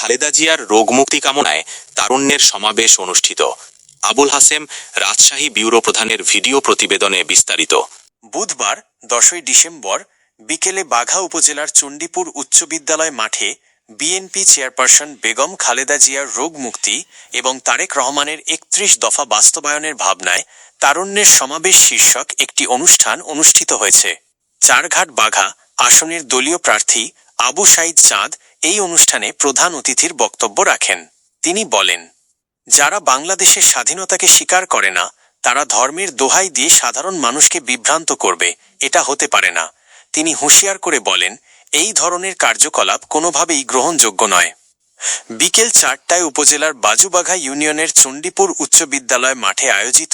খালেদা জিয়ার রোগমুক্তি কামনায় তারুণ্যের সমাবেশ অনুষ্ঠিত। আবুল হাসেম, রাজশাহী ব্যুরো প্রধানের ভিডিও প্রতিবেদনে বিস্তারিত। বুধবার 10 ডিসেম্বর বিকেলে বাঘা উপজেলার চণ্ডীপুর উচ্চ বিদ্যালয় মাঠে বিএনপি চেয়ারপারসন বেগম খালেদা জিয়ার রোগমুক্তি এবং তারেক রহমানের 31 দফা বাস্তবায়নের ভাবনায় তারুণ্যের সমাবেশ শীর্ষক একটি অনুষ্ঠান অনুষ্ঠিত হয়েছে। চারঘাট বাঘা আসনের দলীয় প্রার্থী আবু সাইদ চাঁদ এই অনুষ্ঠানে প্রধান অতিথির বক্তব্য রাখেন। তিনি বলেন, যারা বাংলাদেশের স্বাধীনতাকে স্বীকার করে না তারা ধর্মের দোহাই দিয়ে সাধারণ মানুষকে বিভ্রান্ত করবে, এটা হতে পারে না। তিনি হুঁশিয়ার করে বলেন, এই ধরনের কার্যকলাপ কোনোভাবেই গ্রহণযোগ্য নয়। বিকেল 4টায় উপজেলার বাজুবাঘা ইউনিয়নের চণ্ডীপুর উচ্চ বিদ্যালয় মাঠে আয়োজিত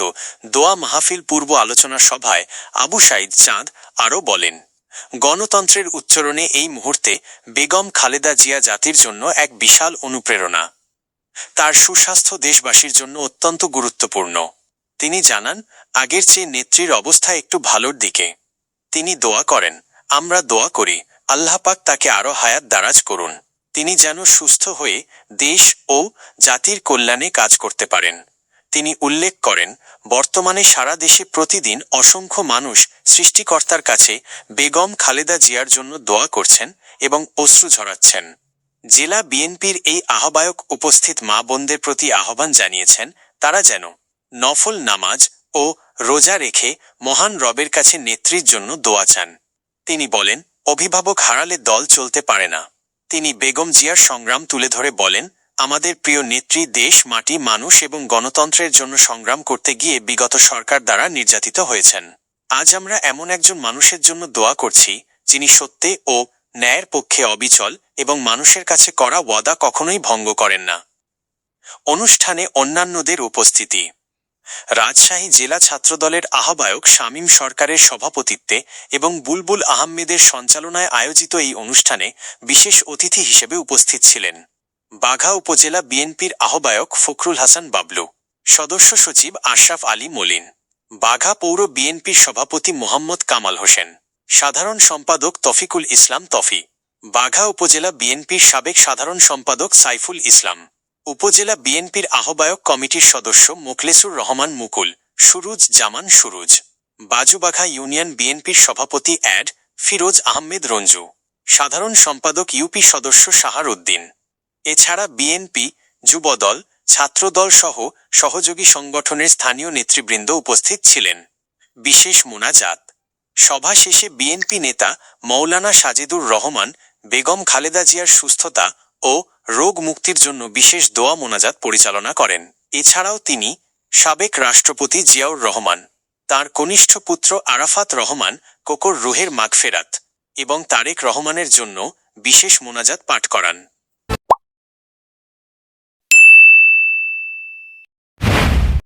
দোয়া মাহফিল পূর্ব আলোচনা সভায় আবু সাইদ চাঁদ আরও বলেন, গণতন্ত্রের উচ্চারণে এই মুহূর্তে বেগম খালেদা জিয়া জাতির জন্য এক বিশাল অনুপ্রেরণা। তার সুস্বাস্থ্য দেশবাসীর জন্য অত্যন্ত গুরুত্বপূর্ণ। তিনি জানান, আগের চেয়ে নেত্রীর অবস্থা একটু ভালোর দিকে। তিনি দোয়া করেন, আমরা দোয়া করি আল্লাহ পাক তাকে আরও হায়াত দারাজ করুন, তিনি যেন সুস্থ হয়ে দেশ ও জাতির কল্যাণে কাজ করতে পারেন। তিনি উল্লেখ করেন, বর্তমানে সারা দেশে প্রতিদিন অসংখ্য মানুষ সৃষ্টিকর্তার কাছে বেগম খালেদা জিয়ার জন্য দোয়া করছেন এবং অশ্রু ঝরাচ্ছেন। জেলা বিএনপির এই আহ্বায়ক উপস্থিত মা বোনদের প্রতি আহ্বান জানিয়েছেন তারা যেন নফল নামাজ ও রোজা রেখে মহান রবের কাছে নেত্রীর জন্য দোয়া চান। তিনি বলেন, অভিভাবক হারালে দল চলতে পারে না। তিনি বেগম জিয়ার সংগ্রাম তুলে ধরে বলেন, আমাদের প্রিয় নেত্রী দেশ, মাটি, মানুষ এবং গণতন্ত্রের জন্য সংগ্রাম করতে গিয়ে বিগত সরকার দ্বারা নির্যাতিত হয়েছেন। আজ আমরা এমন একজন মানুষের জন্য দোয়া করছি যিনি সত্যে ও ন্যায়ের পক্ষে অবিচল এবং মানুষের কাছে করা ওয়াদা কখনোই ভঙ্গ করেন না। অনুষ্ঠানে অন্যান্যদের উপস্থিতি। রাজশাহী জেলা ছাত্রদলের আহ্বায়ক শামীম সরকারের সভাপতিত্বে এবং বুলবুল আহমেদের সঞ্চালনায় আয়োজিত এই অনুষ্ঠানে বিশেষ অতিথি হিসেবে উপস্থিত ছিলেন বাঘা উপজেলা বিএনপির আহ্বায়ক ফখরুল হাসান বাবলু, সদস্য সচিব আশরাফ আলী মলিন, বাঘা পৌর বিএনপির সভাপতি মোহাম্মদ কামাল হোসেন, সাধারণ সম্পাদক তফিকুল ইসলাম তফি, বাঘা উপজেলা বিএনপির সাবেক সাধারণ সম্পাদক সাইফুল ইসলাম, উপজেলা বিএনপির আহ্বায়ক কমিটির সদস্য মোখলেসুর রহমান মুকুল, সুরুজ জামান সুরুজ, বাজুবাঘা ইউনিয়ন বিএনপির সভাপতি অ্যাড ফিরোজ আহমেদ রঞ্জু, সাধারণ সম্পাদক ইউপি সদস্য সাহার উদ্দিন। এছাড়া বিএনপি, যুবদল, ছাত্রদল সহ সহযোগী সংগঠনের স্থানীয় নেতৃবৃন্দ উপস্থিত ছিলেন। বিশেষ মোনাজাত সভা শেষে বিএনপি নেতা মৌলানা সাজেদুর রহমান বেগম খালেদা জিয়ার সুস্থতা ও রোগ মুক্তির জন্য বিশেষ দোয়া মোনাজাত পরিচালনা করেন। এছাড়াও তিনি সাবেক রাষ্ট্রপতি জিয়াউর রহমান, তার কনিষ্ঠ পুত্র আরাফাত রহমান কোকর রুহের মাগফেরাত এবং তারেক রহমানের জন্য বিশেষ মোনাজাত পাঠ করান।